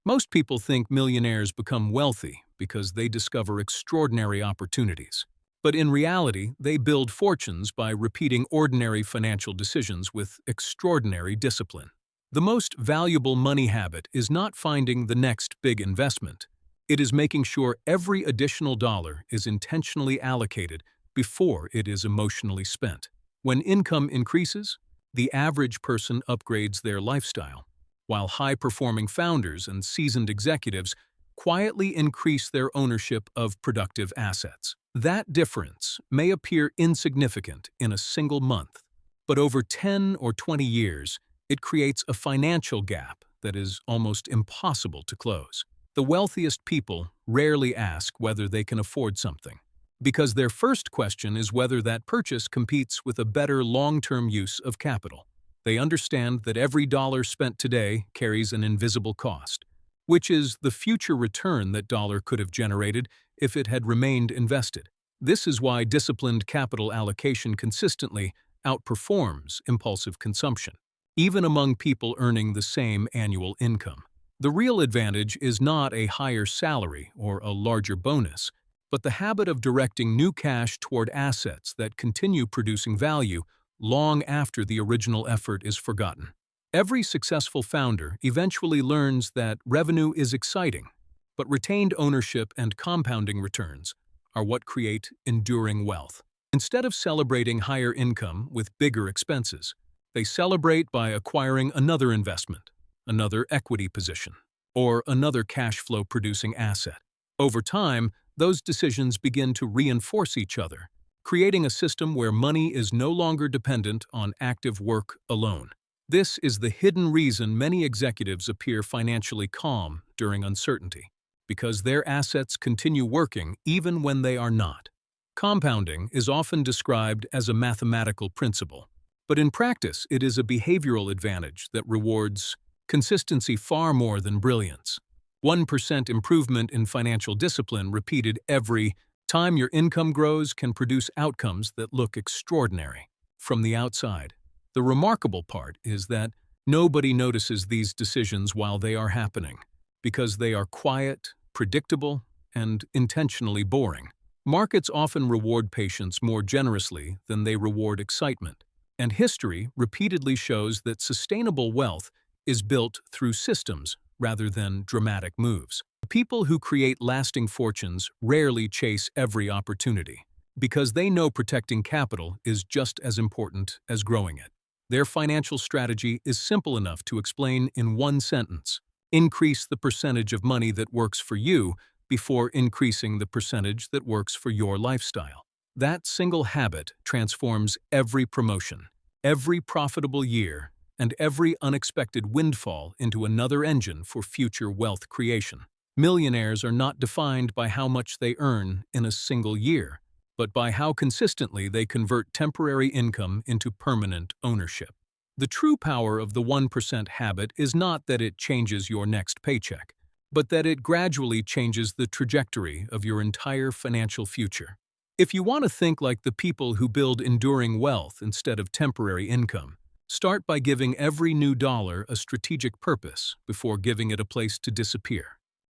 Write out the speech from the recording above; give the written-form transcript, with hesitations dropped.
Most people think millionaires become wealthy because they discover extraordinary opportunities. But in reality, they build fortunes by repeating ordinary financial decisions with extraordinary discipline. The most valuable money habit is not finding the next big investment. It is making sure every additional dollar is intentionally allocated before it is emotionally spent. When income increases, the average person upgrades their lifestyle, while high-performing founders and seasoned executives quietly increase their ownership of productive assets. That difference may appear insignificant in a single month, but over 10 or 20 years, it creates a financial gap that is almost impossible to close. The wealthiest people rarely ask whether they can afford something, because their first question is whether that purchase competes with a better long-term use of capital. They understand that every dollar spent today carries an invisible cost, which is the future return that dollar could have generated if it had remained invested. This is why disciplined capital allocation consistently outperforms impulsive consumption, even among people earning the same annual income. The real advantage is not a higher salary or a larger bonus, but the habit of directing new cash toward assets that continue producing value long after the original effort is forgotten. Every successful founder eventually learns that revenue is exciting, but retained ownership and compounding returns are what create enduring wealth. Instead of celebrating higher income with bigger expenses, they celebrate by acquiring another investment, another equity position, or another cash flow producing asset. Over time, those decisions begin to reinforce each other, creating a system where money is no longer dependent on active work alone. This is the hidden reason many executives appear financially calm during uncertainty, because their assets continue working even when they are not. Compounding is often described as a mathematical principle, but in practice it is a behavioral advantage that rewards consistency far more than brilliance. 1% improvement in financial discipline repeated every time your income grows can produce outcomes that look extraordinary from the outside. The remarkable part is that nobody notices these decisions while they are happening, because they are quiet, predictable, and intentionally boring. Markets often reward patience more generously than they reward excitement, and history repeatedly shows that sustainable wealth is built through systems rather than dramatic moves. People who create lasting fortunes rarely chase every opportunity, because they know protecting capital is just as important as growing it. Their financial strategy is simple enough to explain in one sentence: increase the percentage of money that works for you before increasing the percentage that works for your lifestyle. That single habit transforms every promotion, every profitable year, and every unexpected windfall into another engine for future wealth creation. Millionaires are not defined by how much they earn in a single year, but by how consistently they convert temporary income into permanent ownership. The true power of the 1% habit is not that it changes your next paycheck, but that it gradually changes the trajectory of your entire financial future. If you want to think like the people who build enduring wealth instead of temporary income, start by giving every new dollar a strategic purpose before giving it a place to disappear.